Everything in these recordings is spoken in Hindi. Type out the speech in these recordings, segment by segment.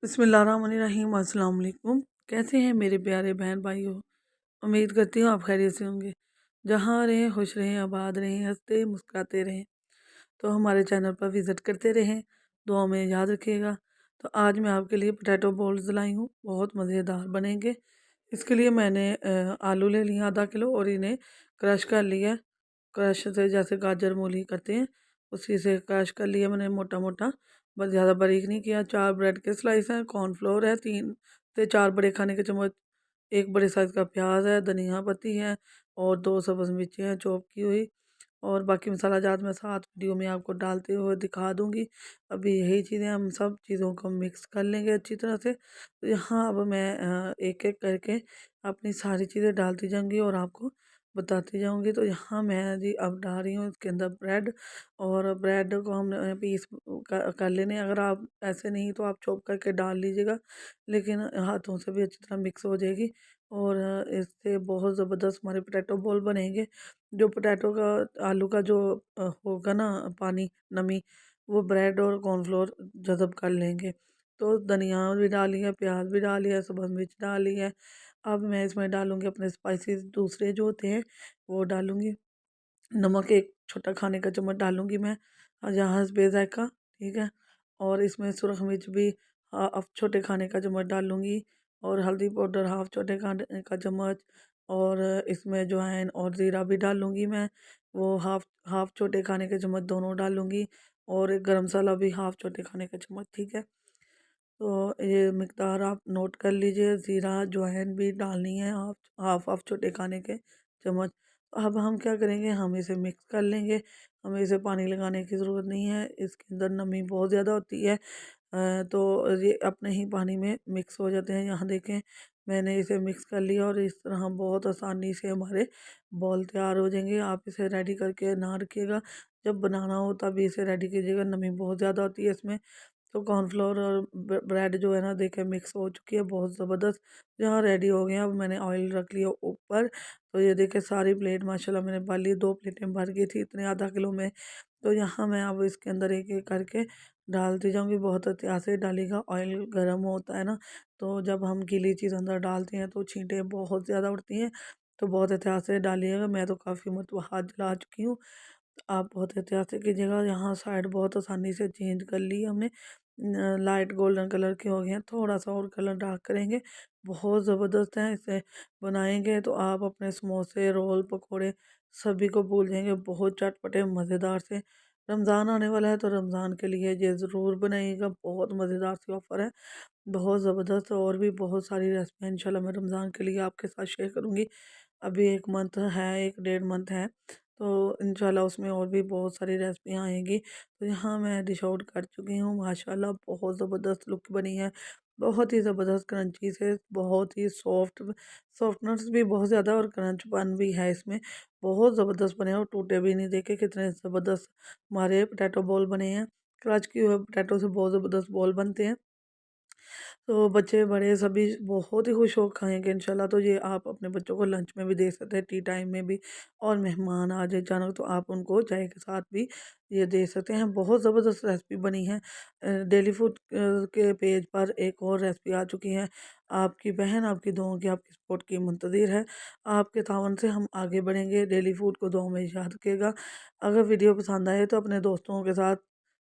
बिस्मिल्लाहिर्रहमानिर्रहीम अस्सलाम वालेकुम। कैसे हैं मेरे प्यारे बहन भाइयों। उम्मीद करती हूँ आप खैरियत से होंगे। जहाँ रहें खुश रहें, आबाद रहें, हंसते मुस्कुराते रहें। तो हमारे चैनल पर विज़िट करते रहें, दुआ में याद रखिएगा। तो आज मैं आपके लिए पोटैटो बॉल्स लाई हूँ, बहुत मज़ेदार बनेंगे। इसके लिए मैंने आलू ले लिया आधा किलो और इन्हें क्रश कर लिया। क्रश से जैसे गाजर मूली करते हैं उसी से क्रश कर लिया मैंने मोटा मोटा, बस ज़्यादा बारीक नहीं किया। 4 ब्रेड के स्लाइस हैं, कॉर्नफ्लोर है 3 से 4 बड़े खाने के चम्मच, एक बड़े साइज़ का प्याज है, धनिया पत्ती है और 2 सब्ज़ मिर्ची हैं चॉप की हुई। और बाकी मसाला जात मैं साथ वीडियो में आपको डालते हुए दिखा दूँगी। अभी यही चीज़ें हम सब चीज़ों को मिक्स कर लेंगे अच्छी तरह से। तो यहाँ अब मैं एक-एक करके अपनी सारी चीज़ें डालती जाऊँगी और आपको बताती जाऊँगी। तो यहाँ मैं जी अब डाल रही हूँ इसके अंदर ब्रेड, और ब्रेड को हमने पीस कर लेने हैं। अगर आप ऐसे नहीं तो आप चॉप करके डाल लीजिएगा, लेकिन हाथों से भी अच्छी तरह मिक्स हो जाएगी और इससे बहुत ज़बरदस्त हमारे पोटैटो बॉल बनेंगे। जो पोटैटो का आलू का जो होगा ना पानी, नमी, वो ब्रेड और कॉर्नफ्लोर जज़ब कर लेंगे। तो धनिया भी डाली है, प्याज भी डाली है, सब्ज़ मिर्च डाली है। अब मैं इसमें डालूँगी अपने स्पाइसेस दूसरे जो होते हैं वो डालूँगी। नमक 1 छोटा खाने का चम्मच डालूँगी मैं, जहाँ बेज़ायक़ा, ठीक है। और इसमें सुरख मिर्च भी छोटे खाने का चम्मच डालूँगी, और हल्दी पाउडर हाफ़ छोटे खाने का चम्मच, और इसमें अजवाइन और ज़ीरा भी डालूँगी मैं, वो हाफ़ हाफ़ छोटे खाने के चम्मच दोनों डालूँगी, और गरम मसाला भी हाफ़ छोटे खाने का चम्मच, ठीक है। तो ये मिक़दार आप नोट कर लीजिए। ज़ीरा अजवाइन भी डालनी है, हाफ़ छोटे खाने के चम्मच। अब हम क्या करेंगे, हम इसे मिक्स कर लेंगे। हमें इसे पानी लगाने की ज़रूरत नहीं है, इसके अंदर नमी बहुत ज़्यादा होती है। तो ये अपने ही पानी में मिक्स हो जाते हैं। यहाँ देखें, मैंने इसे मिक्स कर लिया और इस तरह बहुत आसानी से हमारे बॉल तैयार हो जाएंगे। आप इसे रेडी करके ना रखिएगा, जब बनाना हो तभी इसे रेडी कीजिएगा, नमी बहुत ज़्यादा होती है इसमें। तो कॉर्नफ्लोर और ब्रेड जो है ना, देखें मिक्स हो चुकी है बहुत ज़बरदस्त। यहाँ रेडी हो गए हैं। अब मैंने ऑयल रख लिया ऊपर। तो ये देखें सारी प्लेट माशाल्लाह मैंने भर ली, 2 प्लेटें भर गई थी इतने आधा किलो में। तो यहाँ मैं अब इसके अंदर एक-एक करके डालती जाऊँगी। बहुत एहतियात से डालिएगा, ऑयल गर्म होता है ना, तो जब हम गीली चीज़ अंदर डालते हैं तो छींटें बहुत ज़्यादा उड़ती हैं। तो बहुत एहतियात से डालिएगा, मैं तो काफ़ी मरतबा हाथ जला चुकी हूँ। आप बहुत एहतियात से कीजिएगा। यहाँ साइड बहुत आसानी से चेंज कर ली हमने, लाइट गोल्डन कलर के हो गए हैं, थोड़ा सा और कलर डार्क करेंगे। बहुत ज़बरदस्त हैं, इसे बनाएंगे तो आप अपने समोसे रोल पकोड़े सभी को भूल जाएंगे, बहुत चटपटे मज़ेदार से। रमज़ान आने वाला है तो रमज़ान के लिए ये ज़रूर बनाइएगा, बहुत मज़ेदार सी ऑफ़र है, बहुत ज़बरदस्त। और भी बहुत सारी रेसिपी इंशाल्लाह मैं रमज़ान के लिए आपके साथ शेयर करूँगी। अभी 1 मंथ है, 1 डेढ़ मंथ है, तो इंशाल्लाह उसमें और भी बहुत सारी रेसिपियाँ आएँगी। तो यहाँ मैं डिश आउट कर चुकी हूँ, माशाल्लाह बहुत ज़बरदस्त लुक बनी है, बहुत ही ज़बरदस्त क्रंची से, बहुत ही सॉफ्टनेस भी बहुत ज़्यादा और क्रंचपन भी है इसमें, बहुत ज़बरदस्त बने हैं और टूटे भी नहीं। देखे कितने ज़बरदस्त हमारे पोटैटो बॉल बने हैं। क्रच किए हुए पोटैटो से बहुत ज़बरदस्त बॉल बनते हैं। तो बच्चे बड़े सभी बहुत ही खुश हो खाएँगे इंशाल्लाह। तो ये आप अपने बच्चों को लंच में भी दे सकते हैं, टी टाइम में भी, और मेहमान आ जाए अचानक तो आप उनको चाय के साथ भी ये दे सकते हैं। बहुत ज़बरदस्त रेसिपी बनी है। डेली फूड के पेज पर एक और रेसिपी आ चुकी है। आपकी बहन आपकी दुआओं की, आपकी सपोर्ट की मुंतज़िर है। आपके तावन से हम आगे बढ़ेंगे। डेली फूड को दुआओं में याद रखिएगा। अगर वीडियो पसंद आए तो अपने दोस्तों के साथ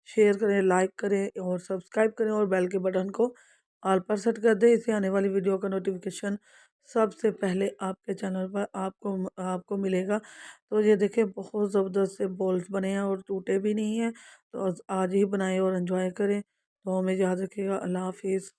शेयर करें, लाइक करें और सब्सक्राइब करें, और बेल के बटन को ऑल पर सेट कर दें। इससे आने वाली वीडियो का नोटिफिकेशन सबसे पहले आपके चैनल पर आपको मिलेगा। तो ये देखिए बहुत ज़बरदस्त से बॉल्स बने हैं और टूटे भी नहीं हैं। तो आज ही बनाएं और एंजॉय करें। तो हमें याद रखिएगा। अल्लाह हाफिज़।